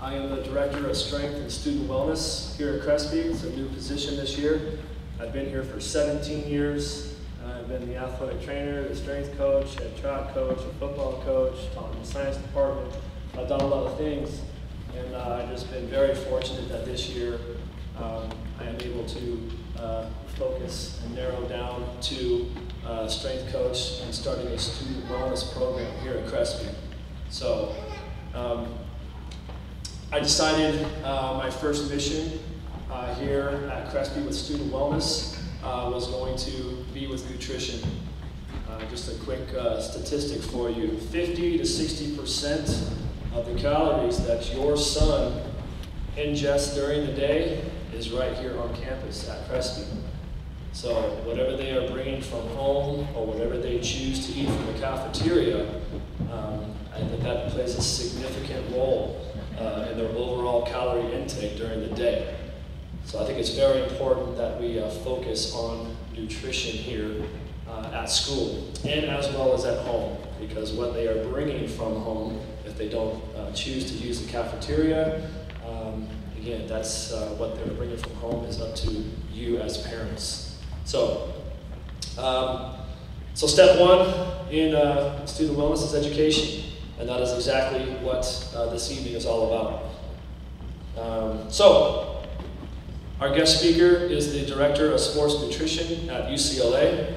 I am the Director of Strength and Student Wellness here at Crespi. It's a new position this year. I've been here for 17 years. I've been the athletic trainer, the strength coach, a track coach, a football coach, taught in the science department. I've done a lot of things, and I've just been very fortunate that this year I am able to focus and narrow down to strength coach and starting a student wellness program here at Crespi. So I decided my first mission here at Crespi with student wellness was going to be with nutrition. Just a quick statistic for you. 50 to 60% of the calories that your son ingests during the day is right here on campus at Crespi. So whatever they are bringing from home or whatever they choose to eat from the cafeteria, I think that plays a significant role in their overall calorie intake during the day. So I think it's very important that we focus on nutrition here at school and as well as at home, because what they are bringing from home, if they don't choose to use the cafeteria, again, that's what they're bringing from home is up to you as parents. So, step one in student wellness is education, and that is exactly what this evening is all about. Our guest speaker is the Director of Sports Nutrition at UCLA,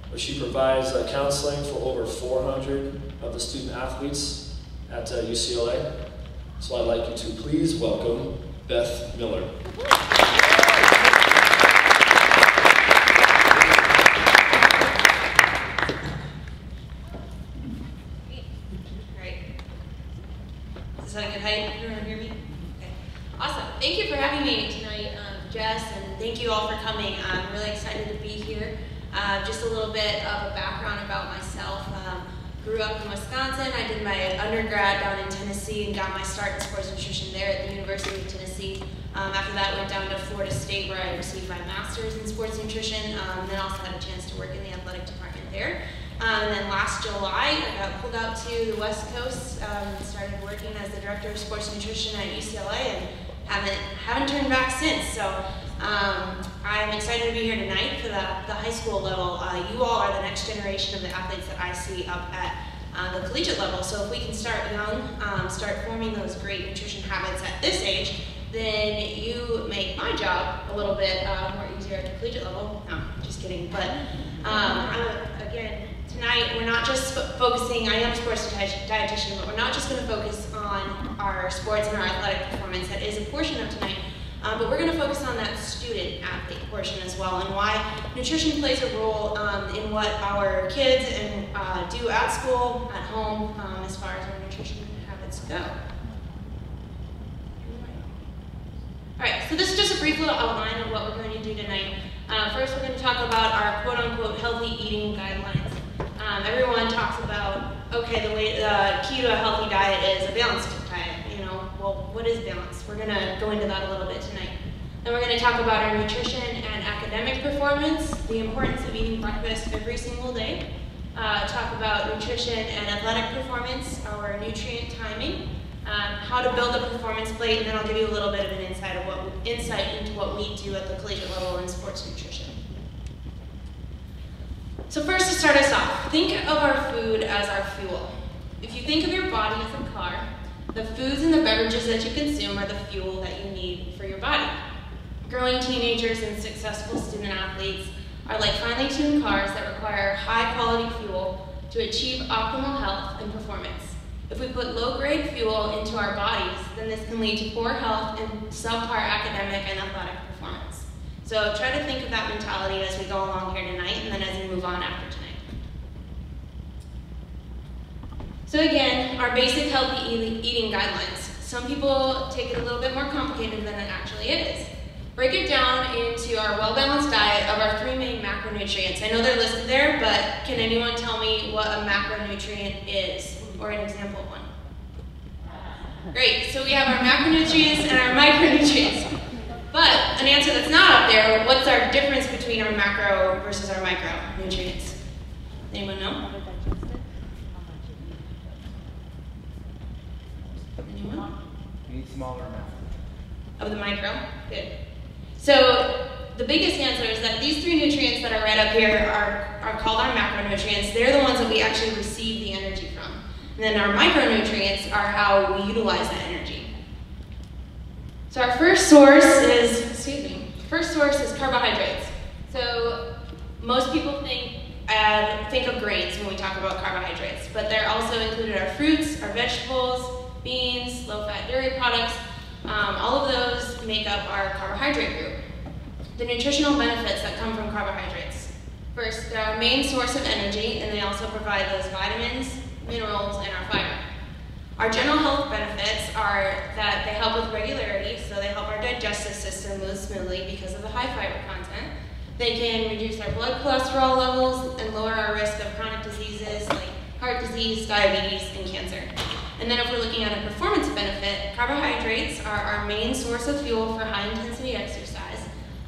where she provides counseling for over 400 of the student athletes at UCLA. So I'd like you to please welcome Beth Miller. Great. Is this at a good height? Everyone hear me? Okay. Awesome. Thank you for having me tonight, Jess, and thank you all for coming. I'm really excited to be here. Just a little bit of a background about myself. Grew up in Wisconsin. I did my undergrad down in Tennessee and got my start in sports nutrition there at the University of Tennessee. After that, went down to Florida State where I received my master's in sports nutrition, and then also had a chance to work in the athletic department there. And then last July, I got pulled out to the West Coast and started working as the Director of Sports Nutrition at UCLA, and haven't turned back since. So I'm excited to be here tonight for the high school level. You all are the next generation of the athletes that I see up at the collegiate level. So if we can start young, start forming those great nutrition habits at this age, then you make my job a little bit more easier at the collegiate level. No, just kidding. But again, tonight we're not just focusing, I am a sports dietitian, but we're not just going to focus on our sports and our athletic performance. That is a portion of tonight. But we're going to focus on that student-athlete portion as well, and why nutrition plays a role in what our kids do at school, at home, as far as our nutrition habits go. Alright, so this is just a brief little outline of what we're going to do tonight. First, we're going to talk about our quote-unquote healthy eating guidelines. Everyone talks about, okay, the key to a healthy diet is a balanced diet. Well, what is balance? We're going to go into that a little bit tonight. Then we're going to talk about our nutrition and academic performance, the importance of eating breakfast every single day, talk about nutrition and athletic performance, our nutrient timing, how to build a performance plate, and then I'll give you a little bit of an insight into what we do at the collegiate level in sports nutrition. So first, to start us off, think of our food as our fuel. If you think of your body as a car, the foods and the beverages that you consume are the fuel that you need for your body. Growing teenagers and successful student athletes are like finely tuned cars that require high quality fuel to achieve optimal health and performance. If we put low-grade fuel into our bodies, then this can lead to poor health and subpar academic and athletic performance. So try to think of that mentality as we go along here tonight, and then as we move on after tonight. So again, our basic healthy eating guidelines. Some people take it a little bit more complicated than it actually is. Break it down into our well-balanced diet of our 3 main macronutrients. I know they're listed there, but can anyone tell me what a macronutrient is, or an example of one? Great, so we have our macronutrients and our micronutrients. But an answer that's not up there, what's our difference between our macro versus our micronutrients? Anyone know? Anyone? smaller amount. Of the micro? Good. So the biggest answer is that these three nutrients that are right up here are called our macronutrients. They're the ones that we actually receive the energy from. And then our micronutrients are how we utilize that energy. So our first source is carbohydrates. So most people think of grains when we talk about carbohydrates, but they're also included our fruits, our vegetables, beans, low-fat dairy products. All of those make up our carbohydrate group. The nutritional benefits that come from carbohydrates. First, they're our main source of energy, and they also provide those vitamins, minerals, and our fiber. Our general health benefits are that they help with regularity, so they help our digestive system move smoothly because of the high fiber content. They can reduce our blood cholesterol levels and lower our risk of chronic diseases like heart disease, diabetes, and cancer. And then if we're looking at a performance benefit, carbohydrates are our main source of fuel for high-intensity exercise.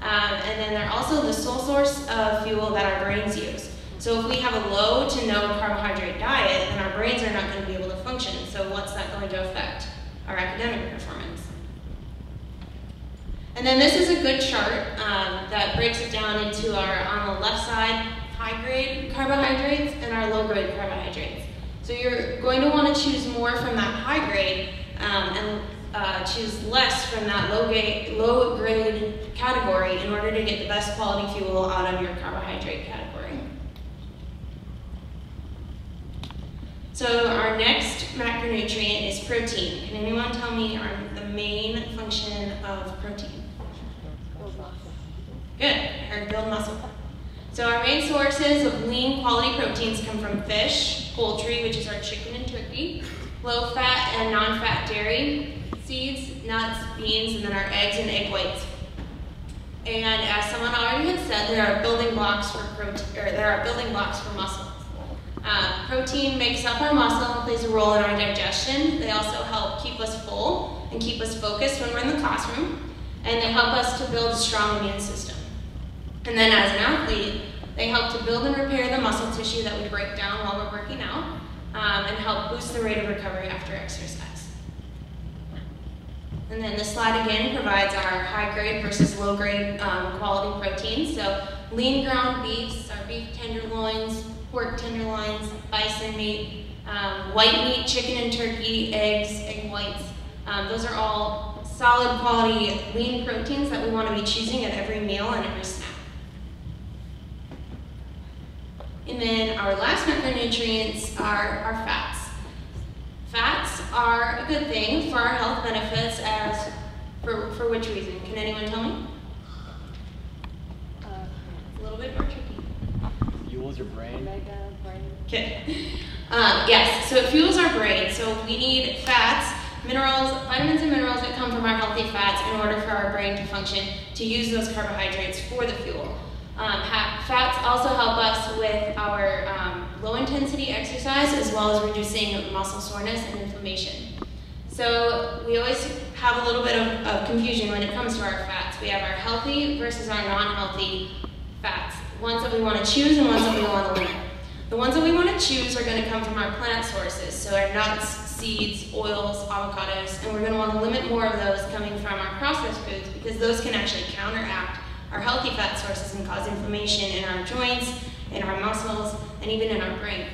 And then they're also the sole source of fuel that our brains use. So if we have a low to no carbohydrate diet, then our brains are not going to be able to function. So what's that going to affect? Our academic performance. And then this is a good chart that breaks it down into our, on the left side, high-grade carbohydrates and our low-grade carbohydrates. So you're going to want to choose more from that high grade and choose less from that low grade category in order to get the best quality fuel out of your carbohydrate category. So our next macronutrient is protein. Can anyone tell me the main function of protein? Good, I heard build muscle. So our main sources of lean quality proteins come from fish, poultry, which is our chicken and turkey, low fat and non-fat dairy, seeds, nuts, beans, and then our eggs and egg whites. And as someone already had said, there are building blocks for muscle. Protein makes up our muscle and plays a role in our digestion. They also help keep us full and keep us focused when we're in the classroom, and they help us to build a strong immune system. And then as an athlete, they help to build and repair the muscle tissue that we break down while we're working out, and help boost the rate of recovery after exercise. And then this slide again provides our high grade versus low grade quality proteins. So lean ground beefs, our beef tenderloins, pork tenderloins, bison meat, white meat, chicken and turkey, eggs, egg whites. Those are all solid quality lean proteins that we want to be choosing at every meal and every snack. And then our last macronutrients are our fats. Fats are a good thing for our health benefits for which reason? Can anyone tell me? A little bit more tricky. Fuels your brain. Okay. Yes, so it fuels our brain. So we need fats, minerals, vitamins and minerals that come from our healthy fats in order for our brain to function, to use those carbohydrates for the fuel. Fats also help us with our low-intensity exercise as well as reducing muscle soreness and inflammation. So we always have a little bit of confusion when it comes to our fats. We have our healthy versus our non-healthy fats, ones that we want to choose and ones that we want to limit. The ones that we want to choose are going to come from our plant sources, so our nuts, seeds, oils, avocados, and we're going to want to limit more of those coming from our processed foods because those can actually counteract our healthy fat sources and cause inflammation in our joints, in our muscles, and even in our brain.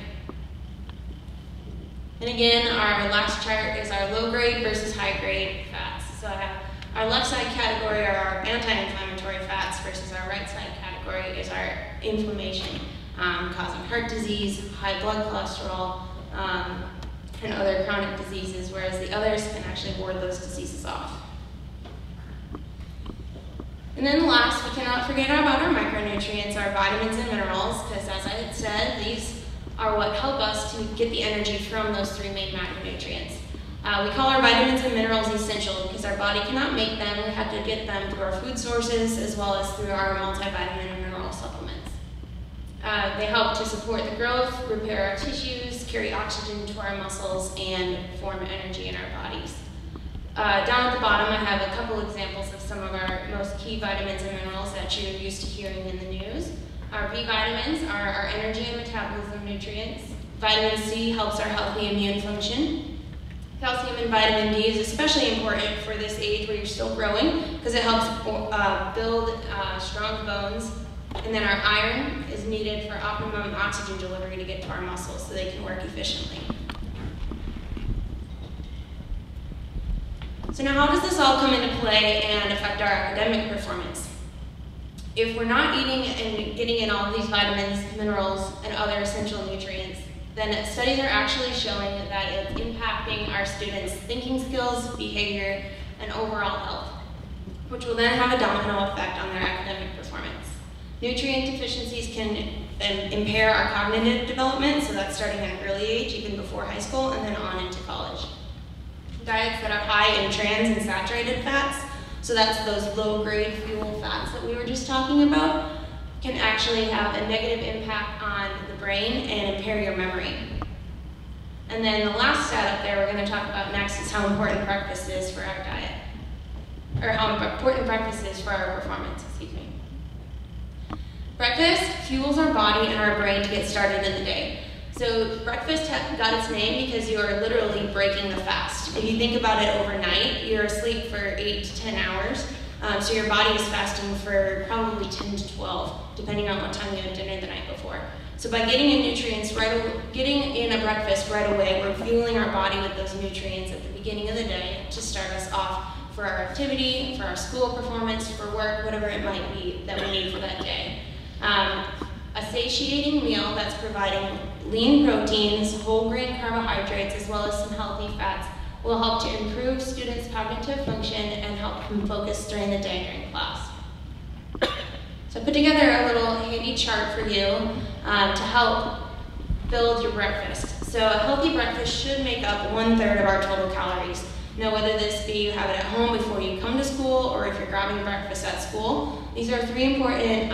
And again, our last chart is our low-grade versus high-grade fats. So I have our left side category are our anti-inflammatory fats versus our right side category is our inflammation, causing heart disease, high blood cholesterol, and other chronic diseases, whereas the others can actually ward those diseases off. And then last, we cannot forget about our micronutrients, our vitamins and minerals, because as I had said, these are what help us to get the energy from those three main macronutrients. We call our vitamins and minerals essential because our body cannot make them. We have to get them through our food sources as well as through our multivitamin and mineral supplements. They help to support the growth, repair our tissues, carry oxygen to our muscles, and form energy in our bodies. Down at the bottom, I have a couple examples of some of our most key vitamins and minerals that you're used to hearing in the news. Our B vitamins are our energy and metabolism nutrients. Vitamin C helps our healthy immune function. Calcium and vitamin D is especially important for this age where you're still growing because it helps build strong bones. And then our iron is needed for optimum oxygen delivery to get to our muscles so they can work efficiently. So now how does this all come into play and affect our academic performance? If we're not eating and getting in all of these vitamins, minerals, and other essential nutrients, then studies are actually showing that it's impacting our students' thinking skills, behavior, and overall health, which will then have a domino effect on their academic performance. Nutrient deficiencies can impair our cognitive development, so that's starting at an early age, even before high school, and then on into college. Diets that are high in trans and saturated fats, so that's those low-grade fuel fats that we were just talking about, can actually have a negative impact on the brain and impair your memory. And then the last stat up there we're going to talk about next is how important breakfast is for our diet, or how important breakfast is for our performance, excuse me. Breakfast fuels our body and our brain to get started in the day. So breakfast got its name because you are literally breaking the fast. If you think about it overnight, you're asleep for 8 to 10 hours. So your body is fasting for probably 10 to 12, depending on what time you had dinner the night before. So by getting in nutrients getting in a breakfast right away, we're fueling our body with those nutrients at the beginning of the day to start us off for our activity, for our school performance, for work, whatever it might be that we need for that day. A satiating meal that's providing lean proteins, whole grain carbohydrates, as well as some healthy fats will help to improve students' cognitive function and help them focus during the day during class. So I put together a little handy chart for you to help build your breakfast. So a healthy breakfast should make up 1/3 of our total calories. Now, whether this be you have it at home before you come to school or if you're grabbing breakfast at school, these are three important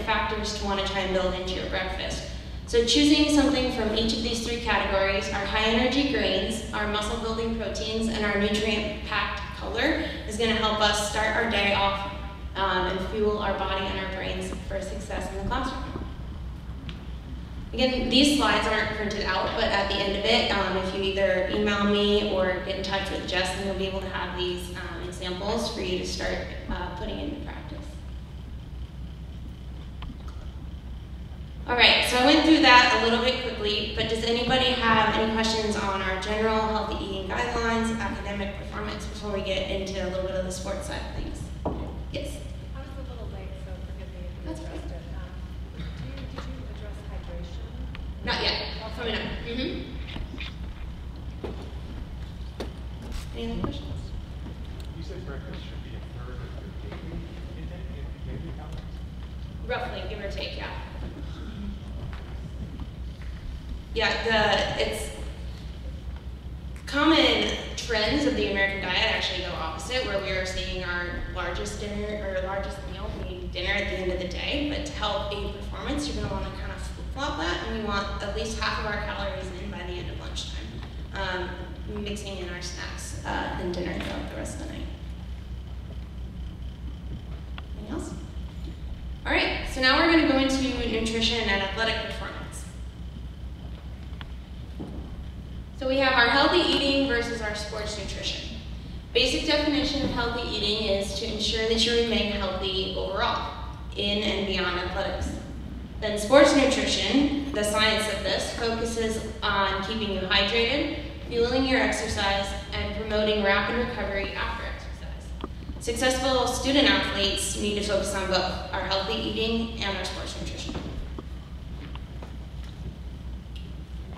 factors to want to try and build into your breakfast. So choosing something from each of these three categories, our high energy grains, our muscle building proteins, and our nutrient packed color is going to help us start our day off and fuel our body and our brains for success in the classroom. Again, these slides aren't printed out, but at the end of it, if you either email me or get in touch with Jess, then you'll be able to have these examples for you to start putting into practice. All right, so I went through that a little bit quickly, but does anybody have any questions on our general healthy eating guidelines, academic performance, before we get into a little bit of the sports side of things? Yes? I was a little late, so forgive me if you That's addressed it. Did you address hydration? Not yet. Coming up. Any other questions? You said breakfast should be 1/3 of your daily calories? Roughly, give or take, yeah. Yeah, it's common trends of the American diet actually go opposite, where we are seeing our largest dinner or largest meal being dinner at the end of the day. But to help aid performance, you're going to want to kind of flip-flop that, and we want at least half of our calories in by the end of lunchtime, mixing in our snacks and dinner throughout the rest of the night. Anything else? All right, so now we're going to go into nutrition and athletic performance. So we have our healthy eating versus our sports nutrition. Basic definition of healthy eating is to ensure that you remain healthy overall, in and beyond athletics. Then sports nutrition, the science of this, focuses on keeping you hydrated, fueling your exercise, and promoting rapid recovery after exercise. Successful student athletes need to focus on both our healthy eating and our sports nutrition.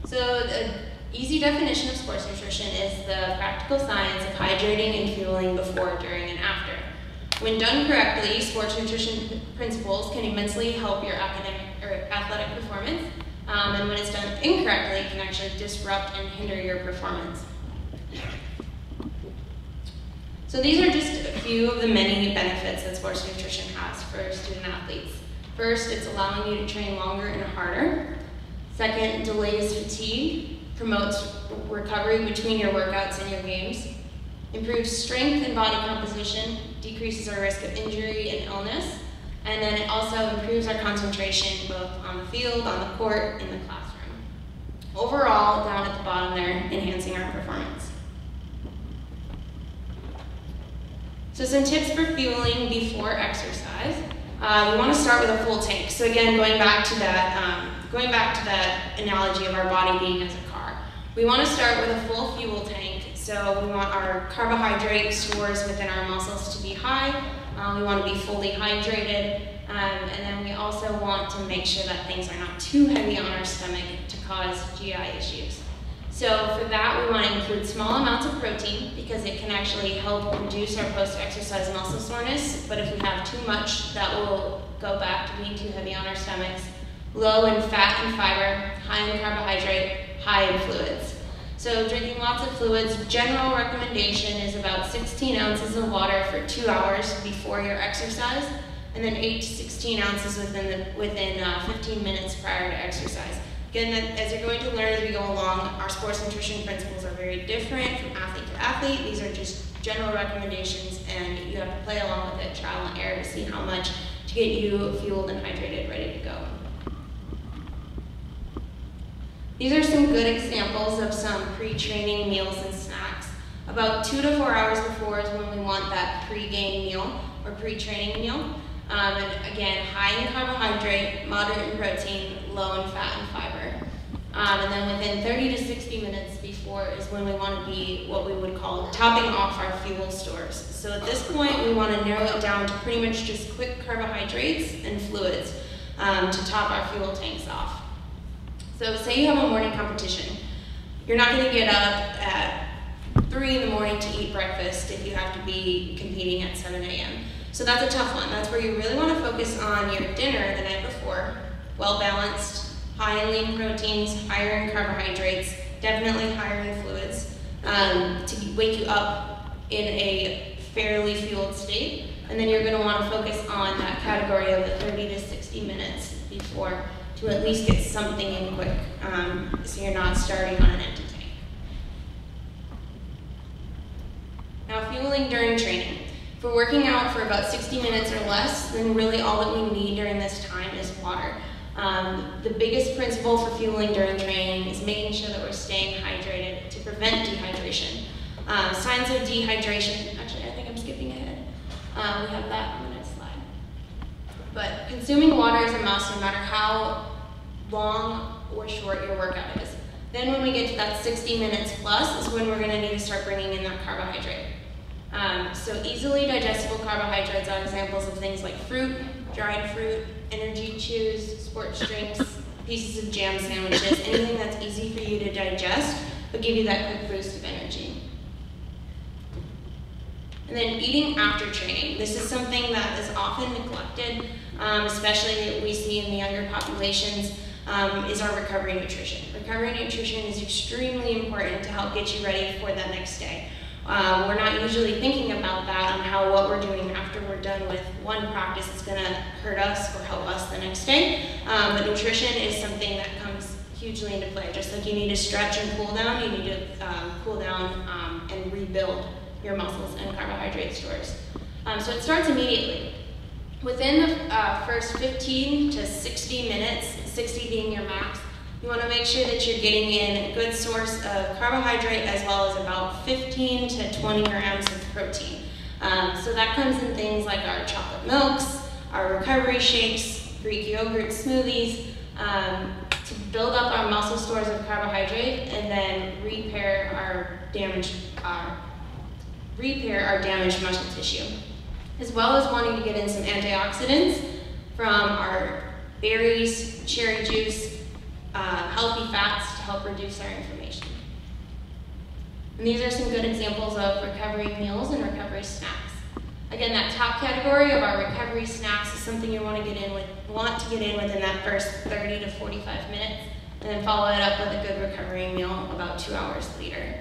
So the easy definition of sports nutrition is the practical science of hydrating and fueling before, during, and after. When done correctly, sports nutrition principles can immensely help your academic or athletic performance, and when it's done incorrectly, it can actually disrupt and hinder your performance. So these are just a few of the many benefits that sports nutrition has for student athletes. First, it's allowing you to train longer and harder. Second, delays fatigue, promotes recovery between your workouts and your games, improves strength and body composition, decreases our risk of injury and illness, and then it also improves our concentration both on the field, on the court, in the classroom. overall, down at the bottom there, enhancing our performance. So some tips for fueling before exercise. We want to start with a full tank. So again, going back to that analogy of our body being as a car. We want to start with a full fuel tank. So we want our carbohydrate stores within our muscles to be high. We want to be fully hydrated. And then we also want to make sure that things are not too heavy on our stomach to cause GI issues. So for that, we want to include small amounts of protein because it can actually help reduce our post-exercise muscle soreness. But if we have too much, that will go back to being too heavy on our stomachs. Low in fat and fiber, high in carbohydrate, high in fluids. So drinking lots of fluids, general recommendation is about 16 ounces of water for 2 hours before your exercise, and then 8 to 16 ounces within 15 minutes prior to exercise. Again, as you're going to learn as we go along, our sports nutrition principles are very different from athlete to athlete. These are just general recommendations, and you have to play along with it, trial and error, to see how much to get you fueled and hydrated, ready to go. These are some good examples of some pre-training meals and snacks. About 2 to 4 hours before is when we want that pre-game meal or pre-training meal. And again, high in carbohydrate, moderate in protein, low in fat and fiber. And then within 30 to 60 minutes before is when we want to be what we would call topping off our fuel stores. So at this point, we want to narrow it down to pretty much just quick carbohydrates and fluids to top our fuel tanks off. So say you have a morning competition. You're not going to get up at 3 in the morning to eat breakfast if you have to be competing at 7 a.m. So that's a tough one. That's where you really want to focus on your dinner the night before. Well balanced, high in lean proteins, higher in carbohydrates, definitely higher in fluids, to wake you up in a fairly fueled state. And then you're going to want to focus on that category of the 30 to 60 minutes before to at least get something in quick, so you're not starting on an empty tank. Now, fueling during training. If we're working out for about 60 minutes or less, then really all that we need during this time is water. The biggest principle for fueling during training is making sure that we're staying hydrated to prevent dehydration. Signs of dehydration, actually I think I'm skipping ahead. We have that on the next slide. But consuming water is a must no matter how long or short your workout is. Then when we get to that 60 minutes plus is when we're going to need to start bringing in that carbohydrate. So easily digestible carbohydrates are examples of things like fruit, dried fruit, energy chews, sports drinks, pieces of jam sandwiches, anything that's easy for you to digest but give you that quick boost of energy. And then eating after training. This is something that is often neglected, especially we see in the younger populations, is our recovery nutrition. Recovery nutrition is extremely important to help get you ready for that next day. We're not usually thinking about that on how what we're doing after we're done with one practice is going to hurt us or help us the next day. But nutrition is something that comes hugely into play. Just like you need to stretch and cool down, you need to cool down and rebuild your muscles and carbohydrate stores. So it starts immediately. Within the first 15 to 60 minutes, 60 being your max, you want to make sure that you're getting in a good source of carbohydrate as well as about 15 to 20 grams of protein. So that comes in things like our chocolate milks, our recovery shakes, Greek yogurt smoothies, to build up our muscle stores of carbohydrate and then repair our damaged muscle tissue. As well as wanting to get in some antioxidants from our berries, cherry juice, healthy fats to help reduce our inflammation. And these are some good examples of recovery meals and recovery snacks. Again, that top category of our recovery snacks is something you want to get in within that first 30 to 45 minutes, and then follow it up with a good recovery meal about 2 hours later.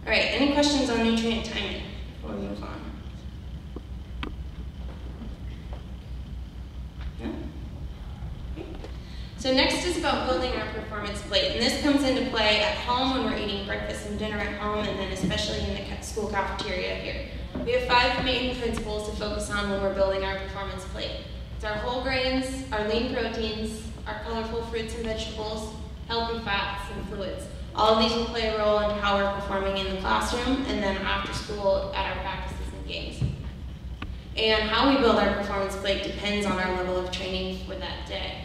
All right, any questions on nutrient timing before we move on? No? Okay. So next is about building our performance plate, and this comes into play at home when we're eating breakfast and dinner at home, and then especially in the school cafeteria here. We have 5 main principles to focus on when we're building our performance plate. It's our whole grains, our lean proteins, our colorful fruits and vegetables, healthy fats, and fluids. All of these will play a role in how we're performing in the classroom and then after school at our practices and games. And how we build our performance plate depends on our level of training for that day.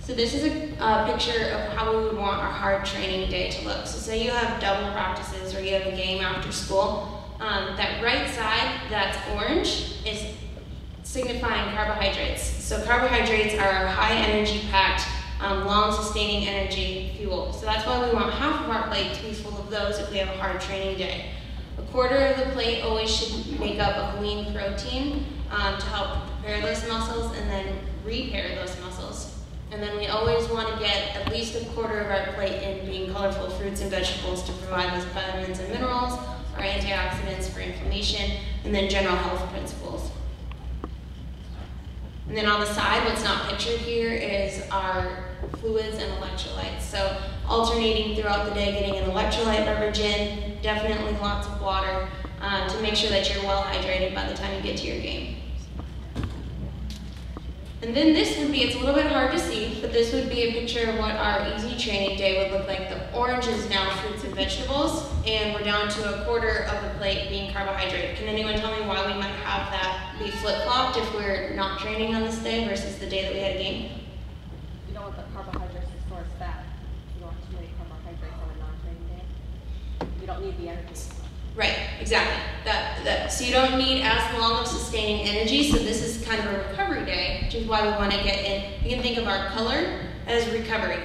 So this is a picture of how we would want our hard training day to look. So say you have double practices or you have a game after school. That right side that's orange is signifying carbohydrates. So carbohydrates are our high energy packed, long sustaining energy fuel. So that's why we want half of our plate to be full of those if we have a hard training day. A quarter of the plate always should make up of lean protein to help prepare those muscles and then repair those muscles. And then we always want to get at least a quarter of our plate in being colorful fruits and vegetables to provide those vitamins and minerals, our antioxidants for inflammation, and then general health principles. And then on the side, what's not pictured here is our fluids and electrolytes. So alternating throughout the day, getting an electrolyte beverage in, definitely lots of water to make sure that you're well hydrated by the time you get to your game. And then this would be, it's a little bit hard to see, but this would be a picture of what our easy training day would look like. The orange is now fruits and vegetables, and we're down to a quarter of the plate being carbohydrate. Can anyone tell me why we might have that be flip-flopped if we're not training on this day versus the day that we had a game? You don't want the carbohydrates to store as fat. You don't want too many carbohydrates on a non-training day. You don't need the energy. Right, exactly. So you don't need as long of sustaining energy, so this is kind of a recovery day, which is why we want to get in. You can think of our color as recovery.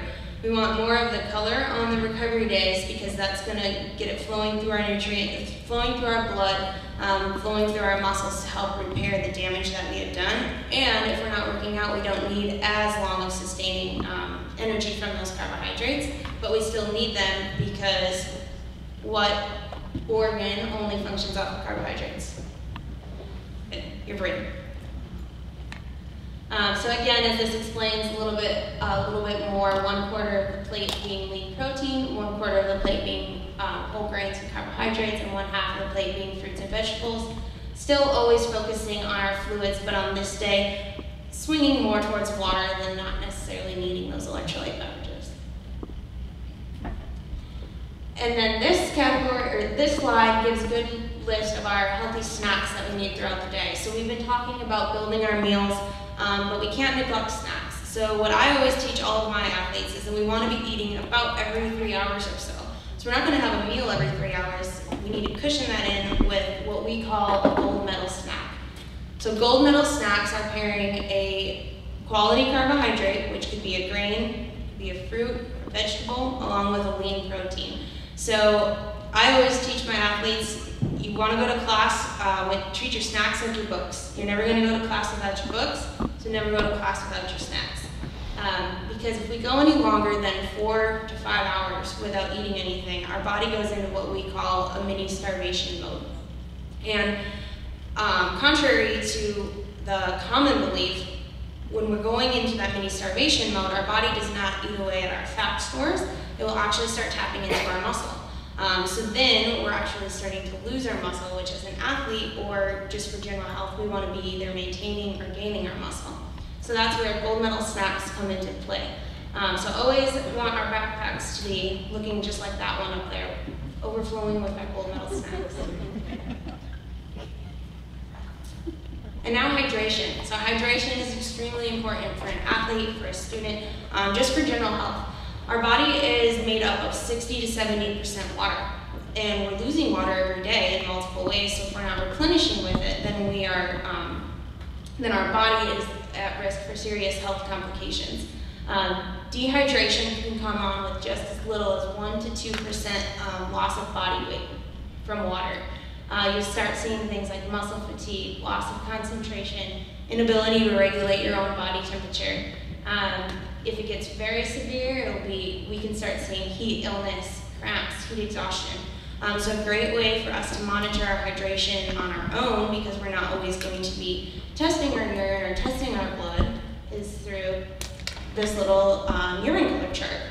We want more of the color on the recovery days because that's going to get it flowing through our nutrients, flowing through our blood, flowing through our muscles to help repair the damage that we have done. And if we're not working out, we don't need as long of sustaining energy from those carbohydrates, but we still need them because what organ only functions off of carbohydrates? Your brain. So again, as this explains a little bit more, 1/4 of the plate being lean protein, 1/4 of the plate being whole grains and carbohydrates, and 1/2 of the plate being fruits and vegetables. Still always focusing on our fluids, but on this day, swinging more towards water than not necessarily needing those electrolyte beverages. And then this category, or this slide, gives a good list of our healthy snacks that we need throughout the day. So we've been talking about building our meals, but we can't neglect snacks. So what I always teach all of my athletes is that we want to be eating about every 3 hours or so. So we're not going to have a meal every 3 hours. We need to cushion that in with what we call a gold medal snack. So gold medal snacks are pairing a quality carbohydrate, which could be a grain, could be a fruit, a vegetable, along with a lean protein. So I always teach my athletes, you want to go to class, treat your snacks like your books. You're never going to go to class without your books, so never go to class without your snacks. Because if we go any longer than 4 to 5 hours without eating anything, our body goes into what we call a mini starvation mode. And contrary to the common belief, when we're going into that mini starvation mode, our body does not eat away at our fat stores. It will actually start tapping into our muscle. So then we're actually starting to lose our muscle, which as an athlete or just for general health, we want to be either maintaining or gaining our muscle. So that's where gold medal snacks come into play. So always want our backpacks to be looking just like that one up there, overflowing with our gold medal snacks. And now hydration. So hydration is extremely important for an athlete, for a student, just for general health. Our body is made up of 60 to 70% water, and we're losing water every day in multiple ways. So if we're not replenishing with it, then then our body is at risk for serious health complications. Dehydration can come on with just as little as 1 to 2% loss of body weight from water. You start seeing things like muscle fatigue, loss of concentration, inability to regulate your own body temperature. If it gets very severe, we can start seeing heat illness, cramps, heat exhaustion. So a great way for us to monitor our hydration on our own, because we're not always going to be testing our urine or testing our blood, is through this little urine color chart.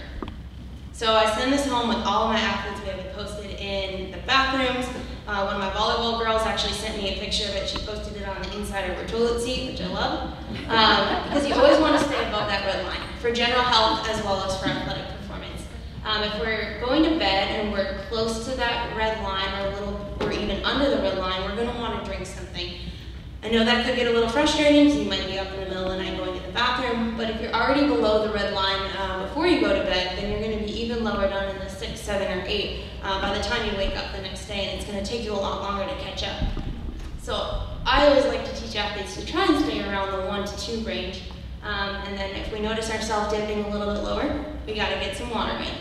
So I send this home with all of my athletes. We have it posted in the bathrooms, One of my volleyball girls actually sent me a picture of it. She posted it on the inside of her toilet seat, which I love. Because you always want to stay above that red line for general health as well as for athletic performance. If we're going to bed and we're close to that red line or even under the red line, we're going to want to drink something. I know that could get a little frustrating because you might be up in the middle of the night going to the bathroom, but if you're already below the red line before you go to bed, then you're going to be even lower down in the 6, 7, or 8 by the time you wake up the next day, and it's going to take you a lot longer to catch up. So I always like to teach athletes to try and stay around the 1 to 2 range, and then if we notice ourselves dipping a little bit lower, we got to get some water in.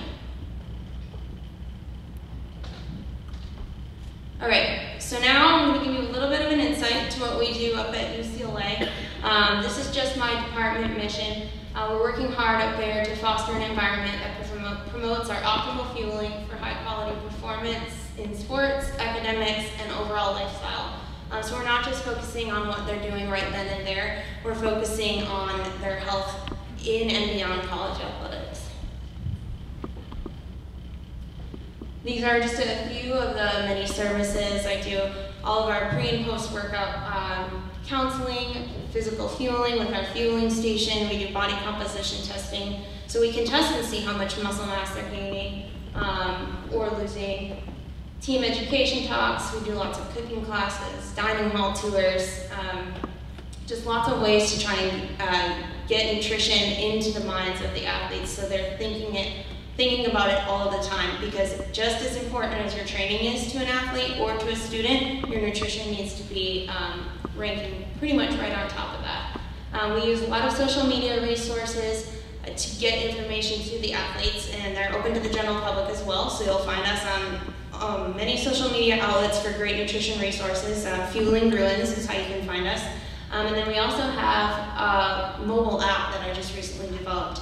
All right, so now I'm going to give you a little bit of an insight to what we do up at UCLA. This is just my department mission. We're working hard up there to foster an environment that promotes our optimal fueling for high-quality performance in sports, academics, and overall lifestyle. So we're not just focusing on what they're doing right then and there, we're focusing on their health in and beyond college athletics. These are just a few of the many services. I do all of our pre and post workout counseling, physical fueling with our fueling station. We do body composition testing, so we can test and see how much muscle mass they're gaining or losing. Team education talks, we do lots of cooking classes, dining hall tours, just lots of ways to try and get nutrition into the minds of the athletes so they're thinking about it all the time, because just as important as your training is to an athlete or to a student, your nutrition needs to be ranking pretty much right on top of that. We use a lot of social media resources to get information to the athletes, and they're open to the general public as well, so you'll find us on many social media outlets for great nutrition resources. Fueling Bruins is how you can find us. And then we also have a mobile app that I just recently developed.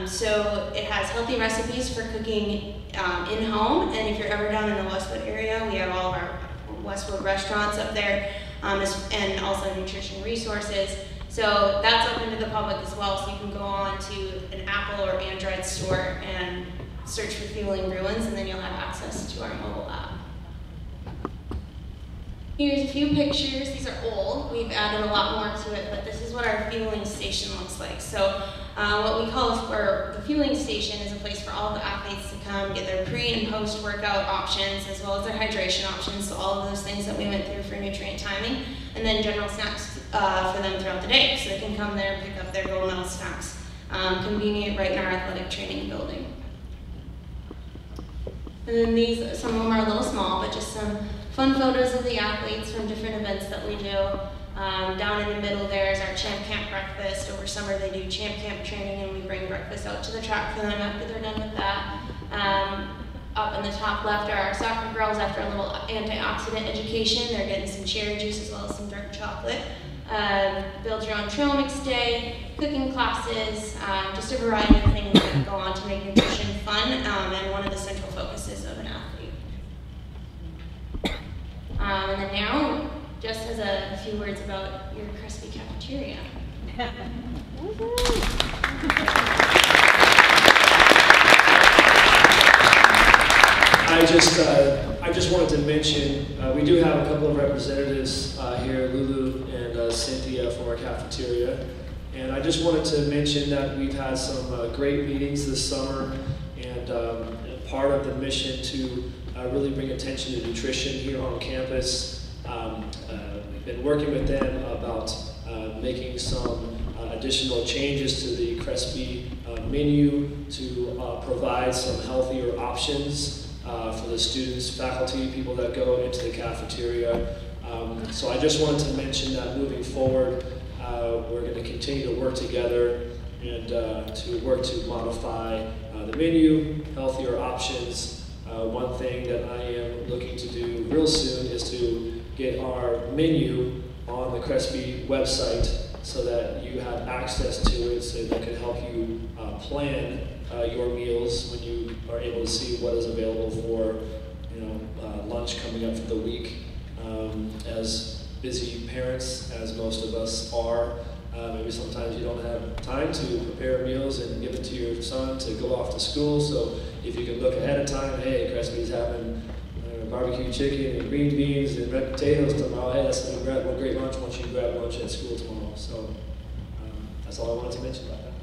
So it has healthy recipes for cooking in-home, and if you're ever down in the Westwood area, we have all of our Westwood restaurants up there, and also nutrition resources. So that's open to the public as well, so you can go on to an Apple or Android store and search for Fueling Bruins, and then you'll have access to our mobile app. Here's a few pictures. These are old. We've added a lot more to it, but this is what our fueling station looks like. So what we call for the fueling station is a place for all the athletes to come get their pre and post workout options, as well as their hydration options, so all of those things that we went through for nutrient timing, and then general snacks for them throughout the day, so they can come there and pick up their gold medal snacks. Convenient right in our athletic training building. And then some of them are a little small, but just some fun photos of the athletes from different events that we do. Down in the middle there is our Champ Camp breakfast. Over summer they do Champ Camp training, and we bring breakfast out to the track for them after they're done with that. Up in the top left are our soccer girls after a little antioxidant education. They're getting some cherry juice as well as some dark chocolate. Build your own trail mix day, cooking classes, just a variety of things that go on to make nutrition fun, and one of the central focuses of an athlete. And then now, Jess has a few words about your Crespi cafeteria. I just wanted to mention, we do have a couple of representatives here, Lulu and Cynthia from our cafeteria. And I just wanted to mention that we've had some great meetings this summer, and part of the mission to really bring attention to nutrition here on campus. We've been working with them about making some additional changes to the Crespi menu to provide some healthier options for the students, faculty, people that go into the cafeteria. So I just wanted to mention that moving forward, we're going to continue to work together and to work to modify the menu, healthier options. One thing that I am looking to do real soon is to get our menu on the Crespi website so that you have access to it, so that can help you plan your meals when you are able to see what is available for lunch coming up for the week. As busy parents, as most of us are, maybe sometimes you don't have time to prepare meals and give it to your son to go off to school. So if you can look ahead of time, hey, Crespi's having barbecue chicken and green beans and red potatoes tomorrow. Hey, that's one great lunch once you grab lunch at school tomorrow. So that's all I wanted to mention about that.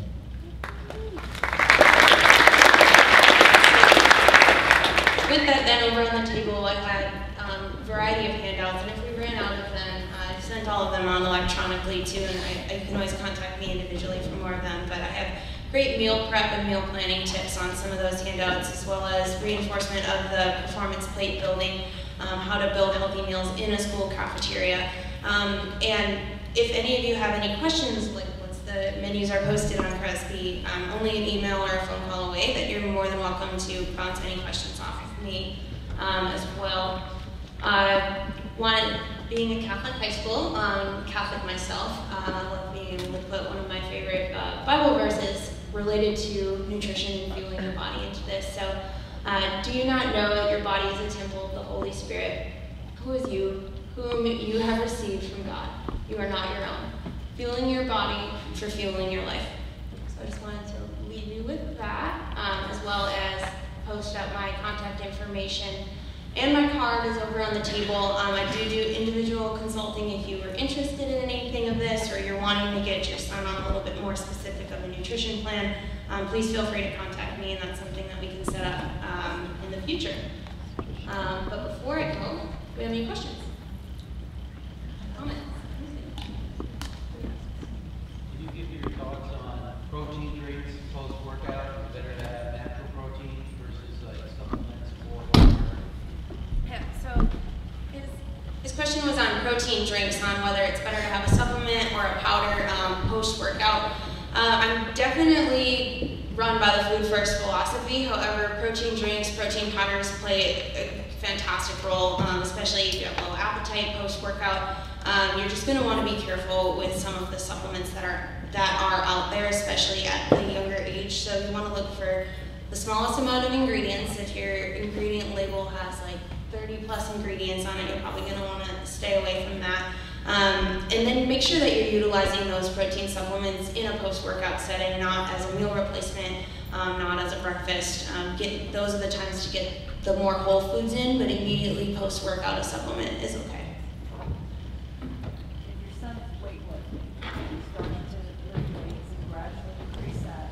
With that, then over on the table, I had a variety of handouts, and if we ran out of them, I sent all of them on electronically too, and you can always contact me individually for more of them. But I have great meal prep and meal planning tips on some of those handouts, as well as reinforcement of the performance plate building, how to build healthy meals in a school cafeteria. And if any of you have any questions, like once the menus are posted on Crespi, only an email or a phone call away, that you're more than welcome to bounce any questions off of me as well. Being a Catholic high school, Catholic myself, I love being able to put one of my favorite Bible verses related to nutrition and fueling your body into this. So, do you not know that your body is a temple of the Holy Spirit, who is you, whom you have received from God? You are not your own. Fueling your body for fueling your life. So I just wanted to leave you with that, as well as post up my contact information. And my card is over on the table. I do individual consulting if you were interested in anything of this, or you're wanting to get your son on a little bit more specific of a nutrition plan. Please feel free to contact me, and that's something that we can set up in the future. But before I go, do we have any questions? Comments? Can you give your thoughts on protein drinks post-workout? Better to have natural protein versus like supplements or water? Yeah, so his question was on protein drinks, on whether it's better to have a supplement or a powder post-workout. I'm definitely run by the food first philosophy. However, protein drinks, protein powders play a fantastic role, especially if you have low appetite post-workout. You're just going to want to be careful with some of the supplements that are out there, especially at the younger age. So you want to look for the smallest amount of ingredients. If your ingredient label has like 30 plus ingredients on it, you're probably going to want to stay away from that. And then make sure that you're utilizing those protein supplements in a post-workout setting, not as a meal replacement, not as a breakfast. Those are the times to get the more whole foods in, but immediately post-workout a supplement is okay. If your son's weightlifting, you start to lift weights and gradually increase that,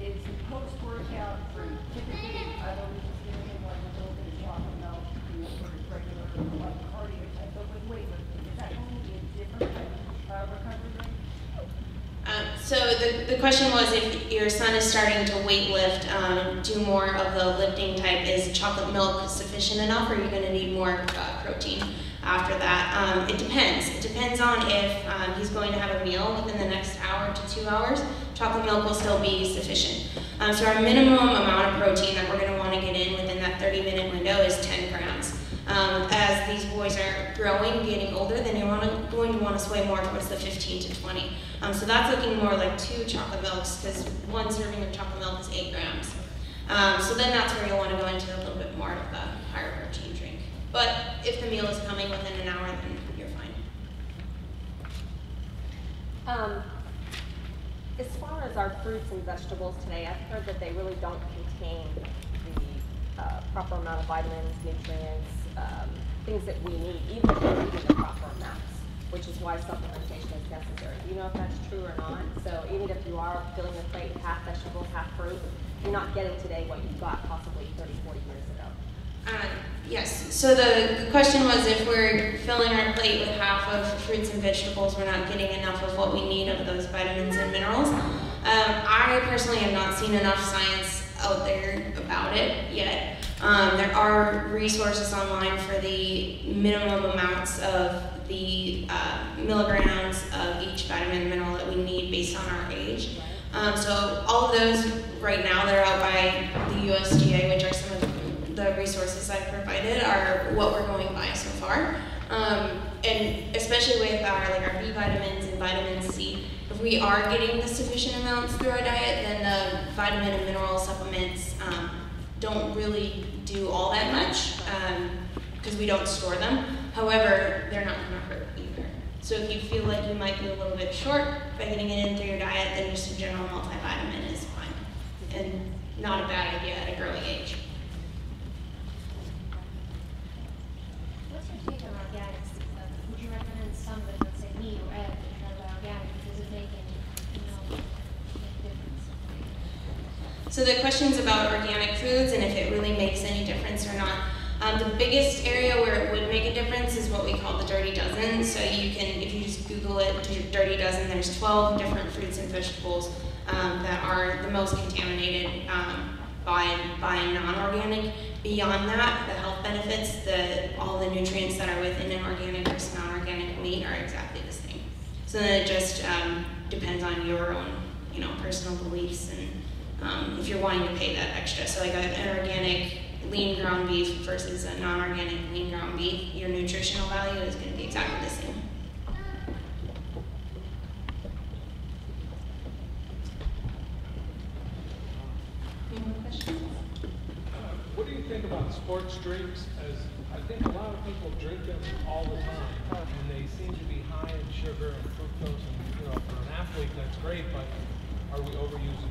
is the post-workout for typically, I don't just giving him like a little bit of chocolate milk, for his regular like cardio type, but with weightlifting, is that going to be a different type of recovery rate? So the question was, if your son is starting to weight lift, do more of the lifting type, is chocolate milk sufficient enough, or are you going to need more protein after that? It depends. It depends on if he's going to have a meal within the next hour to 2 hours. Chocolate milk will still be sufficient. So our minimum amount of protein that we're going to want to get in within that 30-minute window is 10 grams. As these boys are growing, getting older, then you're going to want to sway more towards the 15 to 20. So that's looking more like 2 chocolate milks, because 1 serving of chocolate milk is 8 grams. So then that's where you'll want to go into a little bit more of the higher protein drink. But if the meal is coming within an hour, then you're fine. As far as our fruits and vegetables today, I've heard that they really don't contain the proper amount of vitamins, nutrients, things that we need, even if we're eating the proper amounts, which is why supplementation is necessary. Do you know if that's true or not? So even if you are filling your plate with half vegetables, half fruit, you're not getting today what you got possibly 30, 40 years ago. Yes, so the question was, if we're filling our plate with half of fruits and vegetables, we're not getting enough of what we need of those vitamins and minerals. I personally have not seen enough science out there about it yet. There are resources online for the minimum amounts of the milligrams of each vitamin and mineral that we need based on our age. So all of those right now, they're out by the USDA, which are some of the resources I've provided, are what we're going by so far. And especially with our B vitamins and vitamin C, if we are getting the sufficient amounts through our diet, then the vitamin and mineral supplements don't really do all that much, because we don't store them. However, they're not going to hurt either. So if you feel like you might be a little bit short by getting it in through your diet, then just a general multivitamin is fine, and not a bad idea at a growing age. So the question's about organic foods and if it really makes any difference or not. The biggest area where it would make a difference is what we call the dirty dozen. So you can, if you just Google it, dirty dozen, there's 12 different fruits and vegetables that are the most contaminated by non-organic. Beyond that, the health benefits, all the nutrients that are within an organic versus non-organic meat are exactly the same. So then it just depends on your own, personal beliefs and if you're wanting to pay that extra. So like an organic lean ground beef versus a non-organic lean ground beef, your nutritional value is going to be exactly the same. Any more questions? What do you think about sports drinks? As I think a lot of people drink them all the time, and they seem to be high in sugar and fructose. And for an athlete, that's great, but are we overusing them?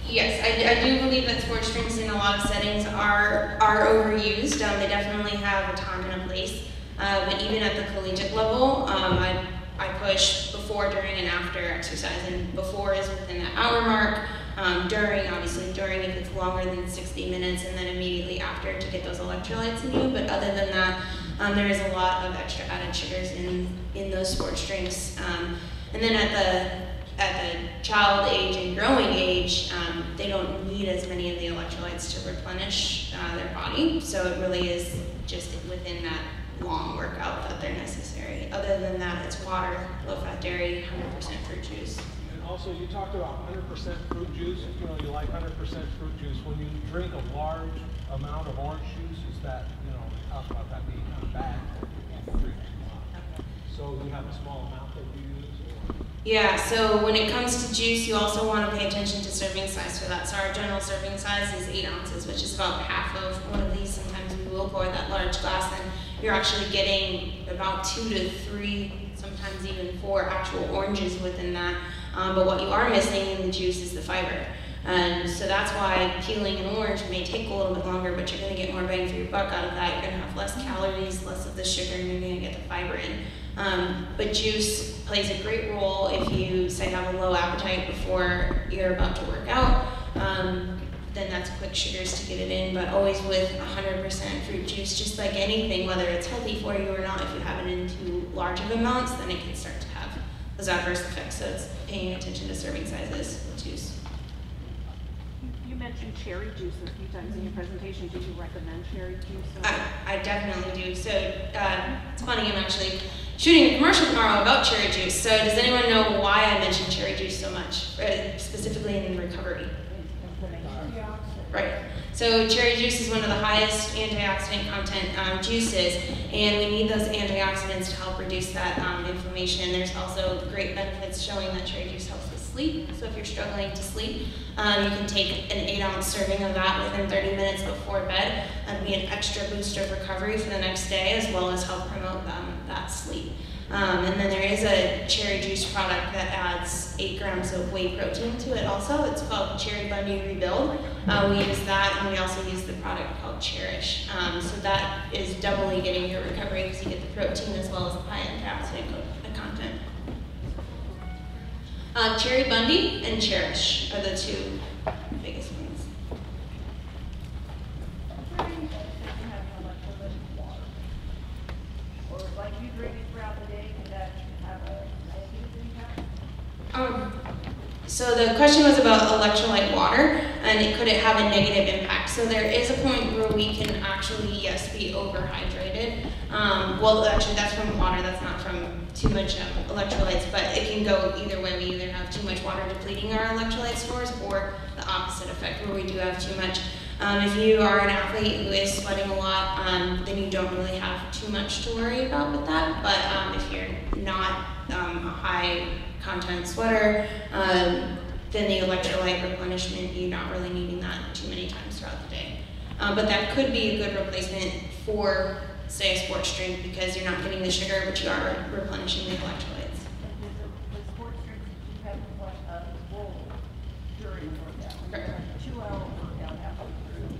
Yes, I do believe that sports drinks in a lot of settings are overused. They definitely have a time and a place, but even at the collegiate level, I push before, during, and after exercise. And before is within the hour mark. During if it's longer than 60 minutes, and then immediately after to get those electrolytes in you. But other than that, there is a lot of extra added sugars in those sports drinks. And then at the child age and growing age, they don't need as many of the electrolytes to replenish their body. So it really is just within that long workout that they're necessary. Other than that, it's water, low-fat dairy, 100% fruit juice. Also, you talked about 100% fruit juice. You like 100% fruit juice. When you drink a large amount of orange juice, is that, talk about that being kind of bad for you. So you have a small amount that you use? Or? Yeah, so when it comes to juice, you also want to pay attention to serving size for that. So our general serving size is 8 ounces, which is about half of one of these. Sometimes we will pour that large glass, and you're actually getting about 2 to 3, sometimes even 4 actual oranges within that. But what you are missing in the juice is the fiber. And so that's why peeling an orange may take a little bit longer, but you're going to get more bang for your buck out of that. You're going to have less calories, less of the sugar, and you're going to get the fiber in. But juice plays a great role if you, say, have a low appetite before you're about to work out. Then that's quick sugars to get it in, but always with 100% fruit juice, just like anything, whether it's healthy for you or not. If you have it in too large of amounts, then it can start to have those adverse effects. So it's paying attention to serving sizes with juice. You mentioned cherry juice a few times in your presentation. Do you recommend cherry juice? I definitely do. So it's funny, I'm actually shooting a commercial tomorrow about cherry juice. So does anyone know why I mentioned cherry juice so much, specifically in recovery? Right. So cherry juice is one of the highest antioxidant content juices, and we need those antioxidants to help reduce that inflammation. There's also great benefits showing that cherry juice helps with sleep. So if you're struggling to sleep, you can take an 8-ounce serving of that within 30 minutes before bed and be an extra boost of recovery for the next day, as well as help promote that sleep. And then there is a cherry juice product that adds 8 grams of whey protein to it also. It's called Cherry Bundy Rebuild. We use that, and we also use the product called Cherish. So that is doubly getting your recovery because you get the protein as well as the high antioxidant content. Cherry Bundy and Cherish are the 2 biggest ones. Or like you drink it throughout the day, could that have a negative impact? So the question was about electrolyte water, and could it have a negative impact? So there is a point where we can actually, yes, be overhydrated. Well, actually, that's from water. That's not from too much electrolytes, but it can go either way. We either have too much water depleting our electrolyte stores, or the opposite effect, where we do have too much. If you are an athlete who is sweating a lot, then you don't really have too much to worry about with that. But if you're not a high content sweater, then the electrolyte replenishment, you're not really needing that too many times throughout the day. But that could be a good replacement for, say, a sports drink, because you're not getting the sugar, but you are replenishing the electrolytes. The sports drinks do have a role during the workout. Right. A 2-hour workout halfway through.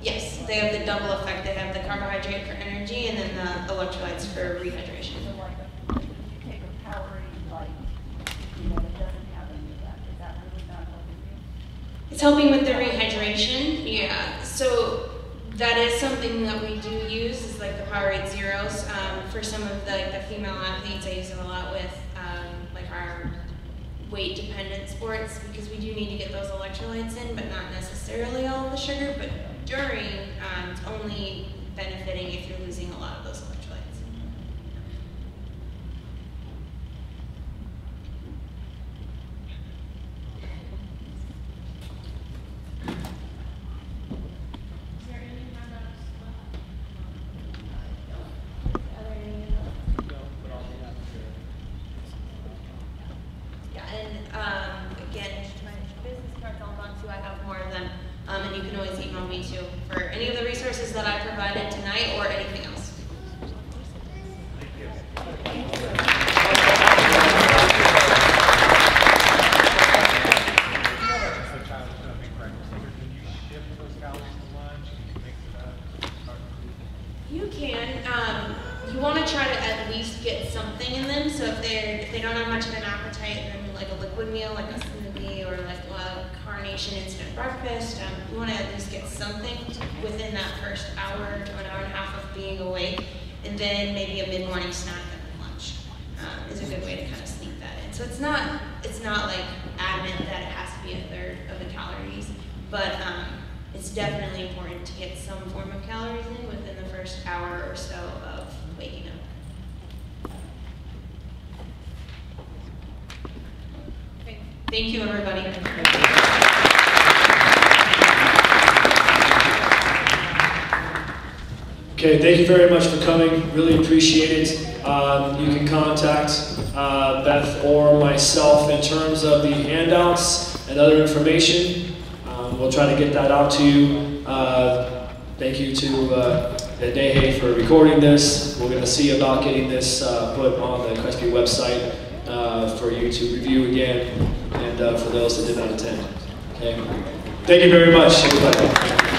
Yes, they have the double effect. They have the carbohydrate for energy and then the electrolytes for rehydration. So like if you take a Powerade light, that doesn't have any of that. Is that really It's helping with the rehydration. Yeah, so that is something that we do use, is like the Powerade Zeros. For some of the female athletes, I use them a lot with like our weight dependent sports, because we do need to get those electrolytes in, but not necessarily all of the sugar. But during, it's only benefiting if you're losing a lot of those electrolytes. Again, my business cards all gone too. I have more of them. And you can always email me too for any of the resources that I provided tonight or anything else. You can. You want to try to at least get something in them. So if they don't have much of an appetite, then like a liquid meal, like a smoothie, or like a carnation instant breakfast, you want to at least get something within that first hour to an hour and a half of being awake, and then maybe a mid-morning snack and then lunch is a good way to kind of sneak that in. So it's not like adamant that it has to be a third of the calories, but it's definitely important to get some form of calories in within the first hour or so of waking up. Okay. Thank you, everybody. Okay, thank you very much for coming. Really appreciate it. You can contact Beth or myself in terms of the handouts and other information. We'll try to get that out to you. Thank you to Nyahay for recording this. We're going to see about getting this put on the Crespi website for you to review again, and for those that did not attend. Okay. Thank you very much, everybody.